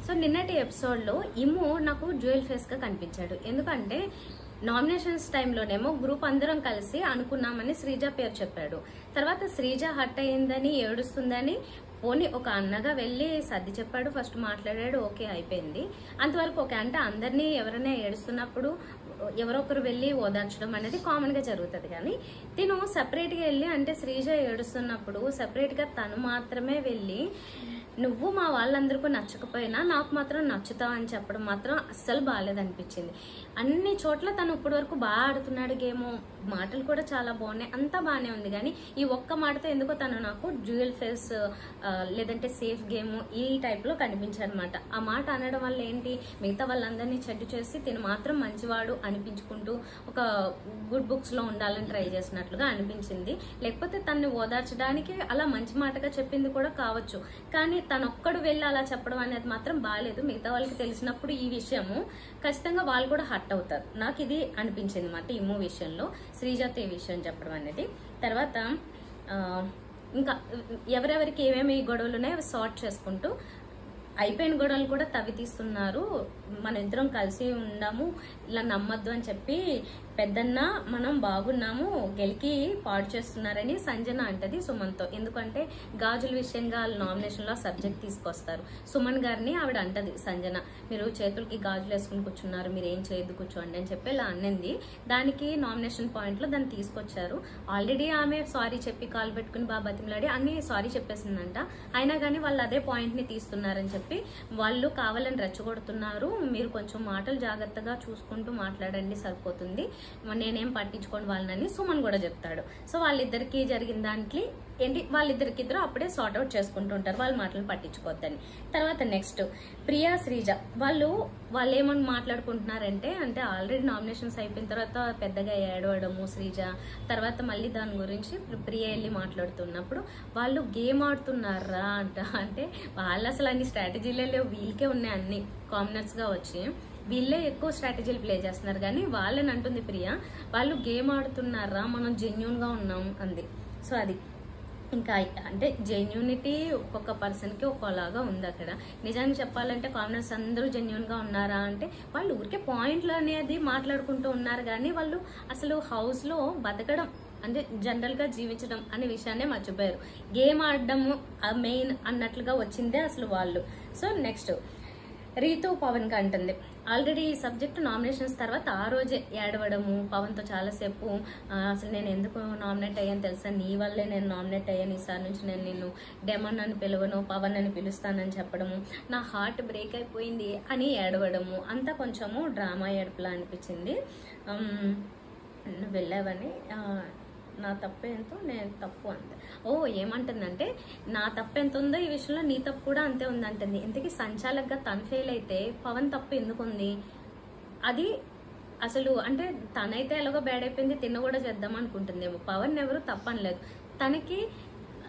So నిన్నటి ఎపిసోడ్లో ఇమ్ము నాకు డ్యూయల్ ఫేస్గా కనిపించాడు. ఎందుకంటే నామినేషన్స్ టైంలోనేమో గ్రూప్ అందరం కలిసి అనుకున్నామని శ్రీజ పేరు చెప్పాడు. తర్వాత శ్రీజ హర్ట్ అయ్యిందని ఏడుస్తుందని పోనీ ఒక అన్నగా వెళ్ళి సర్ది చెప్పాడు, ఫస్ట్ మాట్లాడాడు, ఓకే అయిపోయింది, అంతవరకు ఓకే. అంటే అందరినీ ఎవరైనా ఏడుస్తున్నప్పుడు ఎవరో ఒకరు వెళ్ళి ఓదార్చడం అనేది కామన్గా జరుగుతుంది. కానీ తిను సపరేట్గా వెళ్ళి, అంటే శ్రీజ ఏడుస్తున్నప్పుడు సపరేట్గా తను మాత్రమే వెళ్ళి నువ్వు మా వాళ్ళందరికీ నచ్చకపోయినా నాకు మాత్రం నచ్చుతావు అని చెప్పడం మాత్రం అస్సలు బాగాలేదనిపించింది. అన్ని చోట్ల తను ఇప్పటి వరకు బాగా ఆడుతున్నాడు గేమ్, మాటలు కూడా చాలా బాగున్నాయి, అంతా బాగానే ఉంది. కానీ ఈ ఒక్క మాటతో ఎందుకో తను నాకు డ్యూయల్ ఫేస్ లేదంటే సేఫ్ గేమ్ ఈ టైప్లో కనిపించాడు అనమాట. ఆ మాట అనడం వల్ల ఏంటి, మిగతా వాళ్ళందరినీ చెడ్డు చేసి తిను మాత్రం మంచివాడు అనిపించుకుంటూ ఒక గుడ్ బుక్స్లో ఉండాలని ట్రై చేసినట్లుగా అనిపించింది. లేకపోతే తనని ఓదార్చడానికి అలా మంచి మాటగా చెప్పింది కూడా కావచ్చు, కానీ తను ఒక్కడు వెళ్ళి అలా చెప్పడం అనేది మాత్రం బాగాలేదు. మిగతా వాళ్ళకి తెలిసినప్పుడు ఈ విషయము ఖచ్చితంగా వాళ్ళు కూడా హర్ట్ అవుతారు. నాకు ఇది అనిపించింది అన్నమాట ఇమ్ము విషయంలో, శ్రీజాతో ఈ విషయం చెప్పడం అనేది. తర్వాత ఇంకా ఎవరెవరికి ఏమేమి గొడవలు ఉన్నాయో సార్ట్ చేసుకుంటూ అయిపోయిన గొడవలు కూడా తవ్వి తీస్తున్నారు. మన ఇద్దరం కలిసి ఉండాము, ఇలా నమ్మద్దు అని చెప్పి పెద్దన్న మనం బాగున్నాము గెలికి పాడు చేస్తున్నారని సంజన అంటది సుమన్తో. ఎందుకంటే గాజుల విషయంగా నామినేషన్లో సబ్జెక్ట్ తీసుకొస్తారు. సుమన్ గారిని ఆవిడ అంటది సంజన, మీరు చేతులకి గాజులు వేసుకుని కూర్చున్నారు, మీరు ఏం చేయొద్దు కూర్చోండి అని చెప్పి ఇలా అన్నింది. దానికి నామినేషన్ పాయింట్లో దాన్ని తీసుకొచ్చారు. ఆల్రెడీ ఆమె సారీ చెప్పి కాలు పెట్టుకుని బాగా బతిమలాడి అన్ని సారీ చెప్పేసిందంట. అయినా కానీ వాళ్ళు అదే పాయింట్ని తీస్తున్నారని చెప్పి వాళ్ళు కావాలని రెచ్చగొడుతున్నారు, మీరు కొంచెం మాటలు జాగ్రత్తగా చూసుకుంటూ మాట్లాడండి సరిపోతుంది, నేనేం పట్టించుకోండి వాళ్ళని సుమన్ కూడా చెప్తాడు. సో వాళ్ళిద్దరికి జరిగిన దానికి ఏంటి, వాళ్ళిద్దరికిద్దరు అప్పుడే సార్ట్ అవుట్ చేసుకుంటుంటారు, వాళ్ళ మాటలు పట్టించుకోవద్దని. తర్వాత నెక్స్ట్ ప్రియా శ్రీజ వాళ్ళు ఏమని మాట్లాడుకుంటున్నారంటే, అంటే ఆల్రెడీ నామినేషన్స్ అయిపోయిన తర్వాత పెద్దగా ఏడవడము శ్రీజ, తర్వాత మళ్ళీ దాని గురించి ప్రియా వెళ్ళి మాట్లాడుతున్నప్పుడు వాళ్ళు గేమ్ ఆడుతున్నారా అంట. అంటే వాళ్ళు అసలు అన్ని స్ట్రాటజీలే లేవు, వీళ్ళకే ఉన్నాయి అన్ని కామనర్స్గా వచ్చి, వీళ్ళే ఎక్కువ స్ట్రాటజీలు ప్లే చేస్తున్నారు. కానీ వాళ్ళని అంటుంది ప్రియా, వాళ్ళు గేమ్ ఆడుతున్నారా, మనం జెన్యూన్గా ఉన్నాం అంది. సో అది ఇంకా అంటే జెన్యూనిటీ ఒక్కొక్క పర్సన్కి ఒక్కోలాగా ఉంది అక్కడ. నిజానికి చెప్పాలంటే కామనర్స్ అందరూ జెన్యూన్గా ఉన్నారా అంటే వాళ్ళు ఊరికే పాయింట్లు అనేది మాట్లాడుకుంటూ ఉన్నారు, కానీ వాళ్ళు అసలు హౌస్లో బతకడం అంటే జనరల్గా జీవించడం అనే విషయాన్నే మర్చిపోయారు. గేమ్ ఆడడము మెయిన్ అన్నట్లుగా వచ్చిందే అసలు వాళ్ళు. సో నెక్స్ట్ రీతు పవన్కి అంటుంది, ఆల్రెడీ ఈ సబ్జెక్టు నామినేషన్స్ తర్వాత ఆ రోజే ఏడవడము పవన్తో చాలాసేపు, అసలు నేను ఎందుకు నామినేట్ అయ్యాను తెలుసా, నీ వల్లే నేను నామినేట్ అయ్యాను, ఈసారి నుంచి నేను నిన్ను డెమన్ అని పిలవను పవన్ అని పిలుస్తానని చెప్పడము, నా హార్ట్ బ్రేక్ అయిపోయింది అని ఏడవడము, అంతా కొంచెము డ్రామా ఏడుపులా అనిపించింది. నువ్వు వెళ్ళావని నా తప్పు ఎంతో నేను తప్పు అంతే. ఏమంటుందంటే నా తప్పు ఎంత ఉందో ఈ విషయంలో నీ తప్పు కూడా అంతే ఉందంటుంది. ఇంతకీ సంచాలకుగా తను ఫెయిల్ అయితే పవన్ తప్పు ఎందుకు ఉంది? అది అసలు అంటే తనైతే ఎలాగో బ్యాడ్ అయిపోయింది, తిన్న కూడా చేద్దాం అనుకుంటుందేమో. పవన్ ఎవరు తప్పనలేదు, తనకి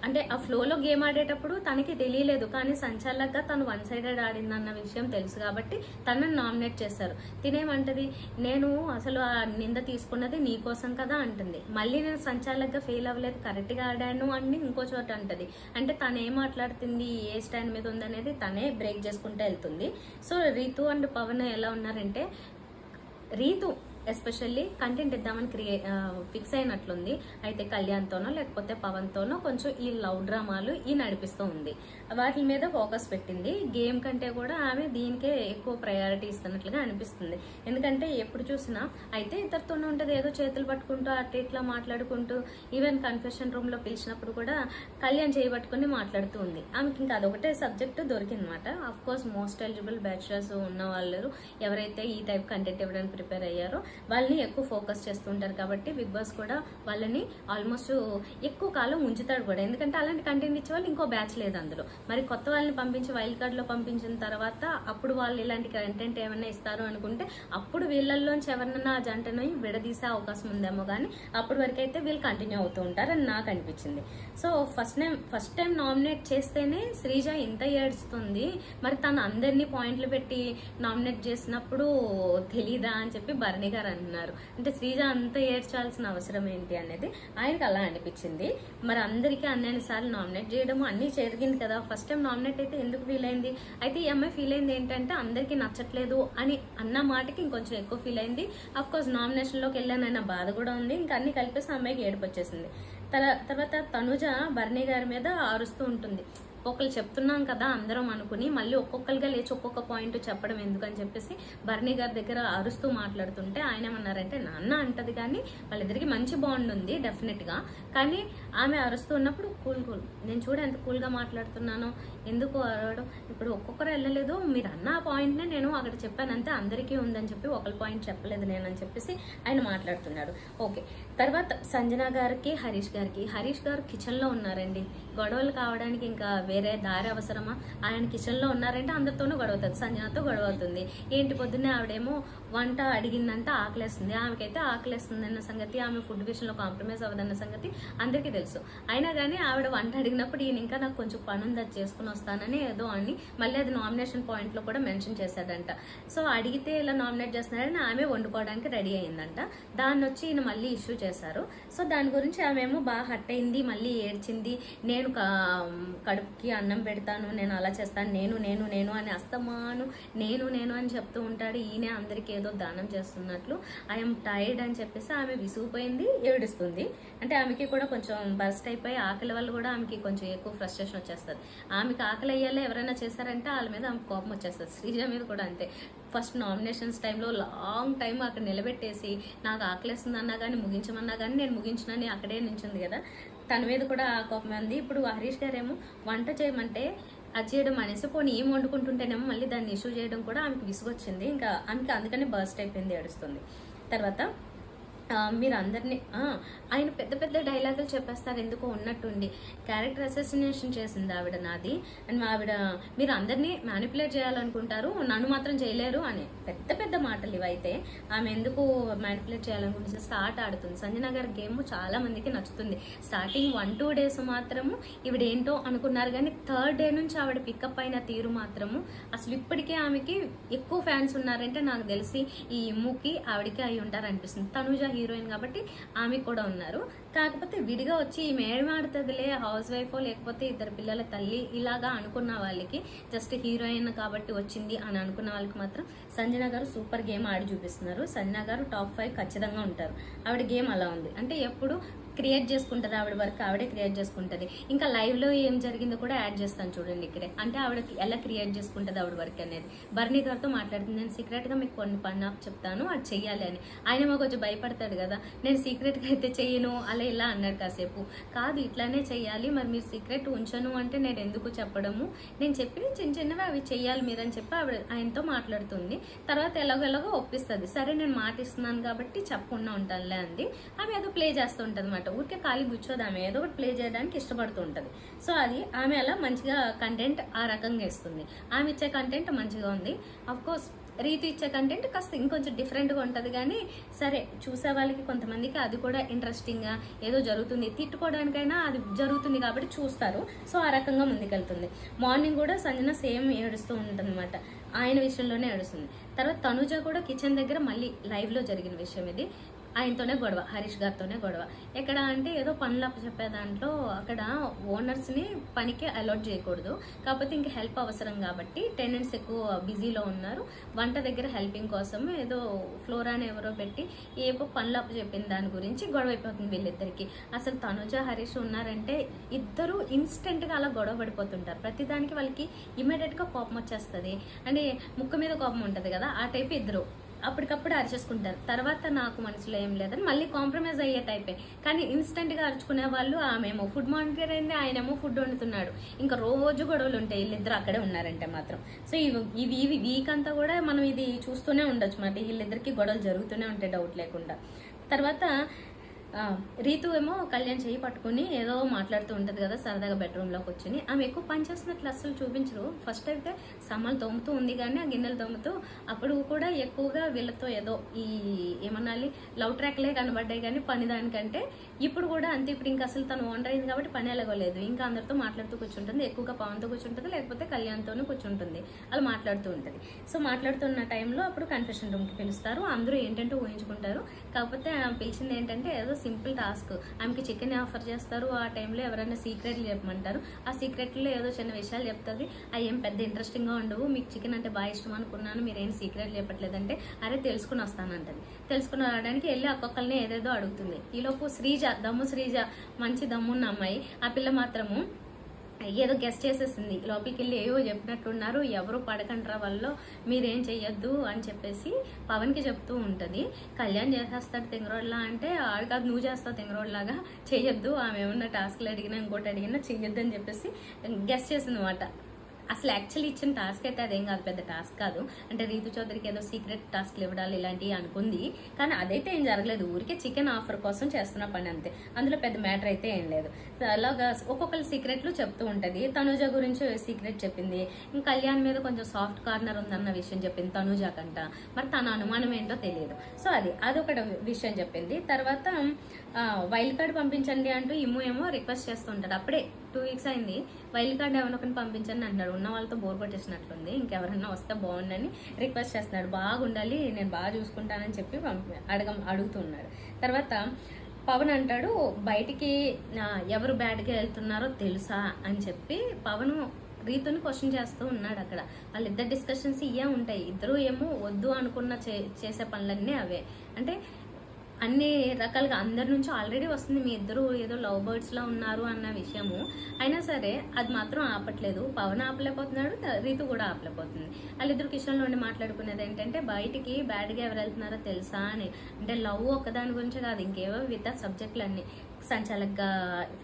అంటే ఆ ఫ్లోలో గేమ్ ఆడేటప్పుడు తనకి తెలియలేదు, కానీ సంచాలకుగా తను వన్ సైడెడ్ ఆడిందన్న విషయం తెలుసు కాబట్టి తనని నామినేట్ చేశారు. తినేమంటది, నేను అసలు ఆ నింద తీసుకున్నది నీ కోసం కదా అంటుంది. మళ్ళీ నేను సంచాలకుగా ఫెయిల్ అవ్వలేదు, కరెక్ట్గా ఆడాను అని ఇంకో చోట అంటది. అంటే తను ఏం మాట్లాడుతుంది, ఏ స్టాండ్ మీద ఉందనేది తనే బ్రేక్ చేసుకుంటూ వెళ్తుంది. సో రీతు అండ్ పవన్ ఎలా ఉన్నారంటే, రీతు ఎస్పెషల్లీ కంటెంట్ ఇద్దామని ఫిక్స్ అయినట్లుంది. అయితే కళ్యాణ్తోనో లేకపోతే పవన్తోనో కొంచెం ఈ లవ్ డ్రామాలు నడిపిస్తూ ఉంది, వాటి మీద ఫోకస్ పెట్టింది. గేమ్ కంటే కూడా ఆమె దీనికే ఎక్కువ ప్రయారిటీ ఇస్తున్నట్లుగా అనిపిస్తుంది. ఎందుకంటే ఎప్పుడు చూసినా అయితే ఇద్దరితోనే ఉంటుంది, ఏదో చేతులు పట్టుకుంటూ అటు ఇట్లా మాట్లాడుకుంటూ, ఈవెన్ కన్ఫెషన్ రూమ్లో పిలిచినప్పుడు కూడా కళ్యాణ్ చేయబట్టుకుని మాట్లాడుతూ ఉంది. ఆమెకి ఇంకా అదొకటే సబ్జెక్టు దొరికిందన్నమాట. Of course most eligible bachelors ఉన్న వాళ్ళు ఎవరైతే ఈ టైప్ కంటెంట్ ఇవ్వడానికి ప్రిపేర్ అయ్యారో వాళ్ళని ఎక్కువ ఫోకస్ చేస్తుంటారు కాబట్టి బిగ్ బాస్ కూడా వాళ్ళని ఆల్మోస్ట్ ఎక్కువ కాలం ఉంచుతాడు కూడా. ఎందుకంటే అలాంటి కంటెంట్ ఇచ్చే వాళ్ళు ఇంకో బ్యాచ్ లేదు అందులో. మరి కొత్త వాళ్ళని పంపించి వైల్డ్ కార్డ్లో పంపించిన తర్వాత అప్పుడు వాళ్ళు ఇలాంటి కంటెంట్ ఏమైనా ఇస్తారు అనుకుంటే అప్పుడు వీళ్ళల్లోంచి ఎవరినైనా ఆ జంటను విడదీసే అవకాశం ఉందేమో, కానీ అప్పటి వరకు అయితే వీళ్ళు కంటిన్యూ అవుతూ ఉంటారని నాకు అనిపించింది. సో ఫస్ట్ టైం నామినేట్ చేస్తేనే శ్రీజ ఇంత ఏడుస్తుంది, మరి తను అందరినీ పాయింట్లు పెట్టి నామినేట్ చేసినప్పుడు తెలీదా అని చెప్పి భరణి గారు గారు అంటున్నారు. అంటే శ్రీజ అంత ఏడ్చాల్సిన అవసరం ఏంటి అనేది ఆయనకి అలా అనిపించింది. మరి అందరికీ అన్ని సార్లు నామినేట్ చేయడము అన్ని జరిగింది కదా, ఫస్ట్ టైం నామినేట్ అయితే ఎందుకు ఫీల్ అయింది? అయితే ఈ అమ్మాయి ఫీల్ అయింది ఏంటంటే అందరికీ నచ్చట్లేదు అని అన్న మాటకి ఇంకొంచెం ఎక్కువ ఫీల్ అయింది. అఫ్ కోర్స్ నామినేషన్ లోకి వెళ్ళానన్న బాధ కూడా ఉంది. ఇంకా అన్ని కలిపేసి అమ్మాయికి ఏడుపు వచ్చేసింది. తర్వాత తనుజ బర్నీ గారి మీద అరుస్తూ ఉంటుంది. ఒక్కొక్కరు చెప్తున్నాం కదా అందరం అనుకుని మళ్ళీ ఒక్కొక్కరుగా లేచి ఒక్కొక్క పాయింట్ చెప్పడం ఎందుకని చెప్పేసి బర్నీ గారి దగ్గర అరుస్తూ మాట్లాడుతుంటే ఆయన ఏమన్నారంటే నాన్న అంటది కానీ వాళ్ళిద్దరికి మంచి బాండ్ ఉంది డెఫినెట్ గా, కానీ ఆమె అరుస్తూ ఉన్నప్పుడు కూల్ నేను చూడ ఎంత కూల్ గా మాట్లాడుతున్నానో, ఎందుకు అరవడం, ఇప్పుడు ఒక్కొక్కరు వెళ్ళలేదు, మీరు అన్న ఆ పాయింట్ నే నేను అక్కడ చెప్పానంటే అందరికీ ఉందని చెప్పి ఒకరి పాయింట్ చెప్పలేదు నేను అని చెప్పేసి ఆయన మాట్లాడుతున్నాడు. ఓకే, తర్వాత సంజన గారికి హరీష్ గారు కిచెన్ లో ఉన్నారండి. గొడవలు కావడానికి ఇంకా వేరే దారి అవసరమా? ఆయన కిచెన్ లో ఉన్నారంటే అందరితోనూ గొడవ అవుతుంది, సంజనతో గొడవ అవుతుంది. ఏంటి పొద్దున్నే ఆవిడేమో వంట అడిగిందంటే ఆకలేస్తుంది, ఆమెకైతే ఆకలేస్తుంది అన్న సంగతి, ఆమె ఫుడ్ విషయంలో కాంప్రమైజ్ అవ్వదన్న సంగతి అందరికీ తెలుసు. అయినా కానీ ఆవిడ వంట అడిగినప్పుడు ఈయన ఇంకా నాకు కొంచెం పని ఉంది అది చేసుకుని వస్తానని ఏదో అని మళ్ళీ అది నామినేషన్ పాయింట్ లో కూడా మెన్షన్ చేశాడంట. సో అడిగితే ఇలా నామినేట్ చేస్తున్నారని ఆమె వండుకోవడానికి రెడీ అయిందంట. దాన్ని వచ్చి ఈయన మళ్ళీ ఇష్యూ చేశారు. సో దాని గురించి ఆమె ఏమో బాగా హట్ అయింది, మళ్ళీ ఏడ్చింది. నేను కడుపుకి అన్నం పెడతాను, నేను అలా చేస్తాను, నేను అని అస్తమాను నేను అని చెప్తూ ఉంటాడు. ఈయన అందరికి ఏదో దానం చేస్తున్నట్లు ఐఎమ్ టైర్డ్ అని చెప్పేసి ఆమె విసిగిపోయింది, ఏడుస్తుంది. అంటే ఆమెకి కూడా కొంచెం బర్స్ట్ అయిపోయి ఆకలి వల్ల కూడా ఆమెకి కొంచెం ఎక్కువ ఫ్రస్ట్రేషన్ వచ్చేస్తుంది. ఆమెకి ఆకలి అయ్యేలా ఎవరైనా చేశారంటే వాళ్ళ మీద ఆమె కోపం వచ్చేస్తుంది. శ్రీజ మీద కూడా అంతే. ఫస్ట్ నామినేషన్స్ టైంలో లాంగ్ టైం అక్కడ నిలబెట్టేసి నాకు ఆకలిస్తుంది అన్నా కానీ ముగించమన్నా కానీ నేను ముగించినని అక్కడే నించుంది కదా, తన మీద కూడా ఆ కోపం ఉంది. ఇప్పుడు హరీష్ గారేమో వంట చేయమంటే అది చేయడం అనేసి పోనీ ఏం వండుకుంటుంటేనేమో మళ్ళీ దాన్ని ఇష్యూ చేయడం కూడా ఆమెకి విసుగొచ్చింది. ఇంకా ఆమెకి అందుకని బర్స్ట్ అయిపోయింది, ఏడుస్తుంది. తర్వాత మీరు అందరినీ ఆయన పెద్ద పెద్ద డైలాగులు చెప్పేస్తారు ఎందుకో ఉన్నట్టుండి. క్యారెక్టర్ అసోసినేషన్ చేసింది ఆవిడ నాది, అండ్ ఆవిడ మీరు అందరినీ మ్యానిపులేట్ చేయాలనుకుంటారు, నన్ను మాత్రం చేయలేరు అని పెద్ద పెద్ద మాటలు ఇవైతే. ఆమె ఎందుకు మ్యానిపులేట్ చేయాలనుకుంటుంది? స్టార్ట్ ఆడుతుంది. సంజన గారి గేమ్ చాలా మందికి నచ్చుతుంది. స్టార్టింగ్ 1-2 days మాత్రము ఈవిడేంటో అనుకున్నారు, కానీ థర్డ్ డే నుంచి ఆవిడ పికప్ అయిన తీరు మాత్రము అసలు ఇప్పటికే ఆమెకి ఎక్కువ ఫ్యాన్స్ ఉన్నారంటే నాకు తెలిసి ఈ ఇమ్ముకి ఆవిడకి అయి ఉంటారు అనిపిస్తుంది. తనుజ హీరోయిన్ కాబట్టి ఆమె కూడా ఉన్నారు. కాకపోతే విడిగా వచ్చి ఈమె ఏమాడుతుందిలే, హౌస్ వైఫో లేకపోతే ఇద్దరు పిల్లల తల్లి ఇలాగా అనుకున్న వాళ్ళకి, జస్ట్ హీరోయిన్ కాబట్టి వచ్చింది అని అనుకున్న వాళ్ళకి మాత్రం సంజన గారు సూపర్ గేమ్ ఆడి చూపిస్తున్నారు. సంజన గారు టాప్ 5 ఖచ్చితంగా ఉంటారు. ఆవిడ గేమ్ అలా ఉంది అంటే ఎప్పుడు క్రియేట్ చేసుకుంటుంది, ఆవిడ వర్క్ ఆవిడే క్రియేట్ చేసుకుంటుంది. ఇంకా లైవ్ లో ఏం జరిగిందో కూడా యాడ్ చేస్తాను చూడండి ఇక్కడే. అంటే ఆవిడకి ఎలా క్రియేట్ చేసుకుంటుంది ఆవిడ వర్క్ అనేది. బర్నీ గారితో మాట్లాడుతుంది, నేను సీక్రెట్ గా మీకు కొన్ని పని చెప్తాను అది చెయ్యాలి అని. ఆయన మాకు కొంచెం భయపడతాడు కదా, నేను సీక్రెట్ గా అయితే చెయ్యను అలా ఇలా అన్నాడు కాసేపు. కాదు ఇట్లానే చెయ్యాలి, మరి మీరు సీక్రెట్ ఉంచను అంటే నేను ఎందుకు చెప్పడము, నేను చెప్పి చిన్నవి అవి చెయ్యాలి మీరని చెప్పి ఆవిడ ఆయనతో మాట్లాడుతుంది. తర్వాత ఎలాగో ఒప్పిస్తుంది. సరే నేను మాట ఇస్తున్నాను కాబట్టి చెప్పకుండా ఉంటానులే అంది. ఆమె ఏదో ప్లే చేస్తూ ఉంటుంది అన్నమాట. ఊరికే ఖాళీ కూర్చోదు, ఆమె ఏదో ఒకటి ప్లే చేయడానికి ఇష్టపడుతూ ఉంటుంది. సో అది ఆమె అలా మంచిగా కంటెంట్ ఆ రకంగా ఇస్తుంది. ఆమె ఇచ్చే కంటెంట్ మంచిగా ఉంది. అఫ్ కోర్స్ రీతి ఇచ్చే కంటెంట్ కాస్త ఇంకొంచెం డిఫరెంట్ గా ఉంటది, కానీ సరే చూసే వాళ్ళకి కొంతమందికి అది కూడా ఇంట్రెస్టింగ్ గా ఏదో జరుగుతుంది, తిట్టుకోవడానికైనా అది జరుగుతుంది కాబట్టి చూస్తారు. సో ఆ రకంగా ముందుకెళ్తుంది. మార్నింగ్ కూడా సంజన సేమ్ ఏడుస్తూ ఉంటుంది అనమాట, ఆయన విషయంలోనే ఏడుస్తుంది. తర్వాత తనుజ కూడా కిచెన్ దగ్గర మళ్ళీ లైవ్ లో జరిగిన విషయం ఇది. ఆయనతోనే గొడవ, హరీష్ గారితోనే గొడవ. ఎక్కడ అంటే ఏదో పనులు చెప్పే దాంట్లో అక్కడ ఓనర్స్ ని పనికి అలౌట్ చేయకూడదు, కాకపోతే ఇంకా హెల్ప్ అవసరం కాబట్టి టెనెంట్స్ ఎక్కువ బిజీలో ఉన్నారు. వంట దగ్గర హెల్పింగ్ కోసం ఏదో ఫ్లోరాని ఎవరో పెట్టి ఏవో పనులు చెప్పిన దాని గురించి గొడవ అయిపోతుంది వీళ్ళిద్దరికి. అసలు తనుజ హరీష్ ఉన్నారంటే ఇద్దరు ఇన్స్టెంట్ గా అలా గొడవ పడిపోతుంటారు. ప్రతిదానికి వాళ్ళకి ఇమీడియట్ గా కోపం వచ్చేస్తుంది, అంటే ముక్క మీద కోపం ఉంటది కదా, ఆ టైప్ ఇద్దరు అప్పటికప్పుడు అరిచేసుకుంటారు. తర్వాత నాకు మనసులో ఏం లేదని మళ్ళీ కాంప్రమైజ్ అయ్యే టైపే. కానీ ఇన్స్టెంట్ గా అరుచుకునే వాళ్ళు, ఆమెమో ఫుడ్ మానిటర్ అయింది, ఆయనేమో ఫుడ్ వండుతున్నాడు, ఇంకా రోజు గొడవలు ఉంటాయి వీళ్ళిద్దరు అక్కడే ఉన్నారంటే మాత్రం. సో ఇవి వీక్ అంతా కూడా మనం ఇది చూస్తూనే ఉండొచ్చు మాట, వీళ్ళిద్దరికి గొడవలు జరుగుతూనే ఉంటాయి డౌట్ లేకుండా. తర్వాత రీతు ఏమో కళ్యాణ్ చెయ్యి పట్టుకుని ఏదో మాట్లాడుతూ ఉంటది కదా సరదాగా బెడ్రూమ్ లో కూర్చొని. ఆమె ఎక్కువ పని చేస్తున్నట్లు అసలు చూపించరు. ఫస్ట్ అయితే సామాన్లు తోముతూ ఉంది కానీ ఆ గిన్నెలు తోముతూ అప్పుడు కూడా ఎక్కువగా వీళ్ళతో ఏదో ఈ ఏమనాలి లవ్ ట్రాక్లే కనబడ్డాయి కానీ పని దానికంటే. ఇప్పుడు కూడా అంతే. ఇప్పుడు ఇంకా అసలు తను వండర్ అయింది కాబట్టి పని ఎలాగోలేదు. ఇంకా అందరితో మాట్లాడుతూ కూర్చుంటుంది. ఎక్కువగా పవన్తో కూర్చుంటుంది, లేకపోతే కళ్యాణ్తోనే కూర్చుంటుంది. అలా మాట్లాడుతూ ఉంటుంది. సో మాట్లాడుతున్న టైంలో అప్పుడు కన్ఫెషన్ రూమ్కి పిలుస్తారు. అందరూ ఏంటంటే ఊహించుకుంటారు. కాకపోతే పిలిచింది ఏంటంటే ఏదో సింపుల్ టాస్క్. ఆమెకి చికెన్ ఆఫర్ చేస్తారు. ఆ టైంలో ఎవరైనా సీక్రెట్లు చెప్పమంటారు. ఆ సీక్రెట్లో ఏదో చిన్న విషయాలు చెప్తుంది. అవి ఏం పెద్ద ఇంట్రెస్టింగ్గా ఉండవు. మీకు చికెన్ అంటే బాగా ఇష్టం అనుకున్నాను, మీరేం సీక్రెట్లు చెప్పట్లేదంటే అరే తెలుసుకుని వస్తానంటది. తెలుసుకుని రావడానికి వెళ్ళి ఒక్కొక్కరిని ఏదేదో అడుగుతుంది. ఈలోపు శ్రీజ శ్రీజ మంచి దమ్మున్న అమ్మాయి. ఆ పిల్ల మాత్రము ఏదో గెస్ట్ చేసేసింది. లోపలికి వెళ్ళి ఏవో చెప్పినట్టున్నారు, ఎవరు పడకంటారా వాళ్ళు, మీరేం చెయ్యొద్దు అని చెప్పేసి పవన్కి చెప్తూ ఉంటుంది. కళ్యాణ్ చేసేస్తాడు తెంగరోడ్లా అంటే ఆడు కాదు నువ్వు చేస్తావు తెంగరోడ్లాగా, చెయ్యొద్దు, ఆమె ఏమన్నా టాస్క్లు అడిగినా ఇంకోటి అడిగినా చెయ్యొద్దు అని చెప్పేసి గెస్ట్ చేసింది అనమాట. అసలు యాక్చువల్లీ ఇచ్చిన టాస్క్ అయితే అదేం కాదు, పెద్ద టాస్క్ కాదు. అంటే రీతు చౌదరికి ఏదో సీక్రెట్ టాస్క్లు ఇవ్వడాలి ఇలాంటివి అనుకుంది. కానీ అదైతే ఏం జరగలేదు. ఊరికే చికెన్ ఆఫర్ కోసం చేస్తున్న పని అంతే. అందులో పెద్ద మ్యాటర్ అయితే ఏం లేదు. అలాగా ఒక్కొక్కరి సీక్రెట్లు చెప్తూ ఉంటుంది. తనుజ గురించి సీక్రెట్ చెప్పింది. ఇంకా కళ్యాణ్ మీద కొంచెం సాఫ్ట్ కార్నర్ ఉందన్న విషయం చెప్పింది తనుజ కంట. మరి తన అనుమానం ఏంటో తెలియదు. సో అదొక విషయం చెప్పింది. తర్వాత వైల్డ్ కార్డ్ పంపించండి అంటూ ఏమో రిక్వెస్ట్ చేస్తూ ఉంటాడు. అప్పుడే 2 వీక్స్ అయింది. వైల్డ్ కార్డ్ ఎవరికైనా పంపించండి అంటాడు. ఉన్న వాళ్ళతో బోర్ కొట్టేసినట్లుంది, ఇంకెవరన్నా వస్తే బాగుండని రిక్వెస్ట్ చేస్తున్నాడు. బాగుండాలి, నేను బాగా చూసుకుంటానని చెప్పి అడుగుతున్నాడు. తర్వాత పవన్ అంటాడు బయటికి ఎవరు బ్యాడ్గా వెళ్తున్నారో తెలుసా అని చెప్పి పవన్ రీతుని క్వశ్చన్ చేస్తూ ఉన్నాడు. అక్కడ వాళ్ళిద్దరు డిస్కషన్స్ ఇవే ఉంటాయి. ఇద్దరు ఏమో వద్దు అనుకున్న చేసే పనులన్నీ అవే. అంటే అన్ని రకాలుగా అందరి నుంచి ఆల్రెడీ వస్తుంది మీ ఇద్దరు ఏదో లవ్ బర్డ్స్ లా ఉన్నారు అన్న విషయము. అయినా సరే అది మాత్రం ఆపట్లేదు. పవన్ ఆపలేకపోతున్నాడు, రీతు కూడా ఆపలేకపోతుంది. వాళ్ళిద్దరు కిచెన్ లోని మాట్లాడుకునేది ఏంటంటే బయటికి బ్యాడ్గా ఎవరు వెళ్తున్నారో తెలుసా అని. అంటే లవ్ ఒక్కదాని గురించి కాదు, ఇంకేవో విత్ సబ్జెక్టులు అన్ని. సంచాలకగా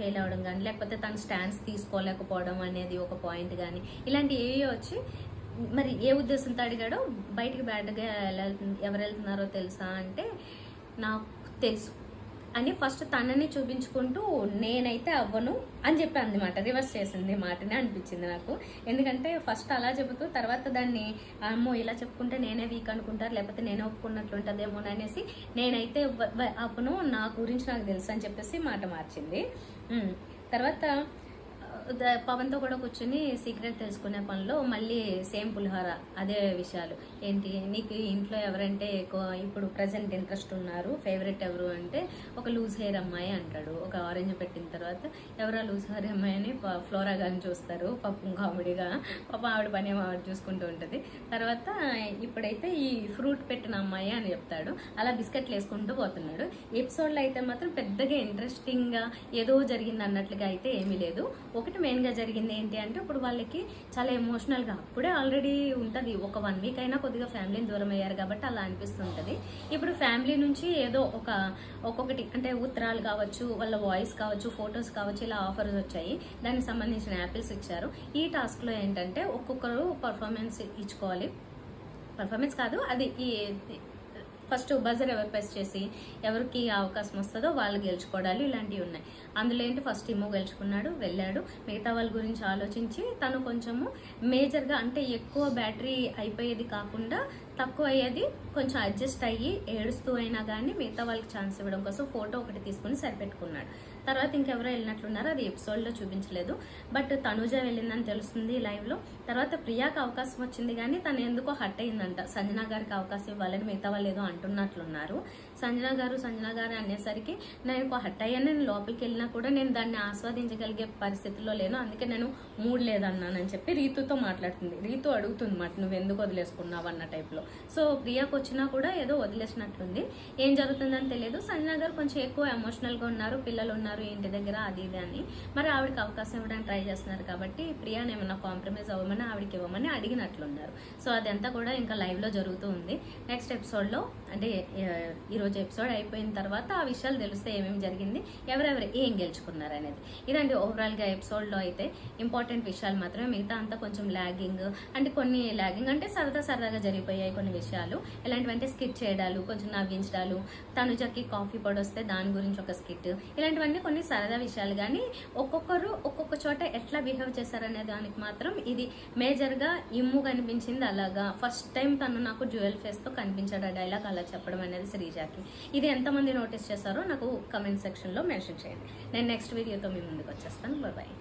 ఫెయిల్ అవ్వడం కానీ, లేకపోతే తన స్టాండ్స్ తీసుకోలేకపోవడం అనేది ఒక పాయింట్ కానీ, ఇలాంటి ఏవో వచ్చి మరి ఏ ఉద్దేశంతో అడిగాడో బయటికి బ్యాడ్గా ఎవరు వెళ్తున్నారో తెలుసా అంటే నాకు తెలుసు అని ఫస్ట్ తనని చూపించుకుంటూ నేనైతే అవ్వను అని చెప్పి అందమాట. రివర్స్ చేసింది మాటనే అనిపించింది నాకు. ఎందుకంటే ఫస్ట్ అలా చెబుతూ తర్వాత దాన్ని అమ్మో ఇలా చెప్పుకుంటే నేనే వీక్ అనుకుంటారు, లేకపోతే నేనే ఒప్పుకున్నట్లుంటుందేమో అనేసి నేనైతే అవ్వను, నా గురించి నాకు తెలుసు అని చెప్పేసి మాట మార్చింది. తర్వాత పవన్తో కూడా కూర్చొని సీక్రెట్ తెలుసుకునే పనిలో మళ్ళీ సేమ్ పులిహోర అదే విషయాలు. ఏంటి నీకు ఇంట్లో ఎవరంటే ఇప్పుడు ప్రజెంట్ ఇంట్రెస్ట్ ఉన్నారు, ఫేవరెట్ ఎవరు అంటే ఒక లూజ్ హెయిర్ అమ్మాయి అంటాడు. ఒక ఆరెంజ్ పెట్టిన తర్వాత ఎవరా లూజ్ హెయిర్ అమ్మాయి అని ఫ్లోరా గాని చూస్తారు. పప్పు కామెడీగా పాప ఆవిడ పని ఆవిడ చూసుకుంటూ ఉంటుంది. తర్వాత ఇప్పుడైతే ఈ ఫ్రూట్ పెట్టిన అమ్మాయి అని చెప్తాడు. అలా బిస్కెట్లు వేసుకుంటూ పోతున్నాడు. ఎపిసోడ్లో అయితే మాత్రం పెద్దగా ఇంట్రెస్టింగ్గా ఏదో జరిగింది అన్నట్లుగా అయితే ఏమీ లేదు. ఒకటి మెయిన్గా జరిగింది ఏంటి అంటే ఇప్పుడు వాళ్ళకి చాలా ఎమోషనల్గా అప్పుడే ఆల్రెడీ ఉంటుంది. ఒక 1 వీక్ అయినా కొద్దిగా ఫ్యామిలీని దూరం అయ్యారు కాబట్టి అలా అనిపిస్తుంటుంది. ఇప్పుడు ఫ్యామిలీ నుంచి ఏదో ఒక్కొక్కటి అంటే ఉత్తరాలు కావచ్చు, వాళ్ళ వాయిస్ కావచ్చు, ఫొటోస్ కావచ్చు, ఇలా ఆఫర్స్ వచ్చాయి. దానికి సంబంధించిన యాపిల్స్ ఇచ్చారు. ఈ టాస్క్లో ఏంటంటే ఒక్కొక్కరు పర్ఫార్మెన్స్ ఇచ్చుకోవాలి. పర్ఫార్మెన్స్ కాదు అది ఫస్ట్ బజర్ ఎవరు ప్రెస్ చేసి ఎవరికి అవకాశం వస్తుందో వాళ్ళు గెలుచుకోవడాలు ఇలాంటివి ఉన్నాయి. అందులో ఏంటి ఫస్ట్ ఇమో గెలుచుకున్నాడు, వెళ్ళాడు. మిగతా వాళ్ళ గురించి ఆలోచించి తను కొంచెము మేజర్గా అంటే ఎక్కువ బ్యాటరీ అయిపోయేది కాకుండా తక్కువ అయ్యేది కొంచెం అడ్జస్ట్ అయ్యి ఏడుస్తూ అయినా కానీ మిగతా వాళ్ళకి ఛాన్స్ ఇవ్వడం కోసం ఫోటో ఒకటి తీసుకుని సరిపెట్టుకున్నాడు. తర్వాత ఇంకెవరో వెళ్ళినట్లున్నారు, అది ఎపిసోడ్లో చూపించలేదు. బట్ తనుజ వెళ్ళిందని తెలుస్తుంది లైవ్లో. తర్వాత ప్రియాకి అవకాశం వచ్చింది కానీ తను ఎందుకో హట్ అయిందంట. సంజన గారికి అవకాశం ఇవ్వాలని మిగతా వాళ్ళు ఏదో అంటున్నట్లున్నారు. సంజన గారు అనేసరికి నేను హట్ అయ్యాను, నేను లోపలికి వెళ్ళినా కూడా నేను దాన్ని ఆస్వాదించగలిగే పరిస్థితిలో లేను, అందుకే నేను మూడ్ లేదన్నానని చెప్పి రీతుతో మాట్లాడుతుంది. రీతు అడుగుతుంది మాట నువ్వు ఎందుకు వదిలేసుకున్నావు అన్న టైప్లో. సో ప్రియాకి వచ్చినా కూడా ఏదో వదిలేసినట్లుంది. ఏం జరుగుతుందని తెలియదు. సంజన గారు కొంచెం ఎక్కువ ఎమోషనల్గా ఉన్నారు, పిల్లలు ఉన్నారు ఉంటున్నారు ఇంటి దగ్గర అది ఇది అని. మరి ఆవిడకి అవకాశం ఇవ్వడానికి ట్రై చేస్తున్నారు కాబట్టి ప్రియాని ఏమన్నా కాంప్రమైజ్ అవ్వమని ఆవిడకి ఇవ్వమని అడిగినట్లున్నారు. సో అదంతా కూడా ఇంకా లైవ్ లో జరుగుతూ ఉంది. నెక్స్ట్ ఎపిసోడ్ లో అంటే ఈరోజు ఎపిసోడ్ అయిపోయిన తర్వాత ఆ విషయాలు తెలిస్తే ఏమేమి జరిగింది, ఎవరెవరు ఏం గెలుచుకున్నారు అనేది. ఇదండి ఓవరాల్ గా ఎపిసోడ్ లో అయితే ఇంపార్టెంట్ విషయాలు మాత్రమే. మిగతా అంతా కొంచెం లాగింగ్ అంటే కొన్ని లాగింగ్ అంటే సరదాగా జరిగిపోయాయి కొన్ని విషయాలు. ఎలాంటివంటే స్కిట్ చేయడాలు, కొంచెం నవ్వించడాలు, తనుజకి కాఫీ పొడి వస్తే దాని గురించి ఒక స్కిట్, ఇలాంటివన్నీ కొన్ని సరదా విషయాలు. కానీ ఒక్కొక్కరు ఒక్కొక్క చోట ఎట్లా బిహేవ్ చేశారనే దానికి మాత్రం ఇది మేజర్ గా ఇమ్ము కనిపించింది. అలాగా ఫస్ట్ టైం తను నాకు డ్యూయల్ ఫేస్ తో కనిపించాడు ఆ డైలాగ్ అలా చెప్పడం అనేది శ్రీజాకి. ఇది ఎంతమంది నోటీస్ చేశారో నాకు కమెంట్ సెక్షన్ లో మెన్షన్ చేయండి. నేను నెక్స్ట్ వీడియోతో మీ ముందుకు వచ్చేస్తాను. బాయ్.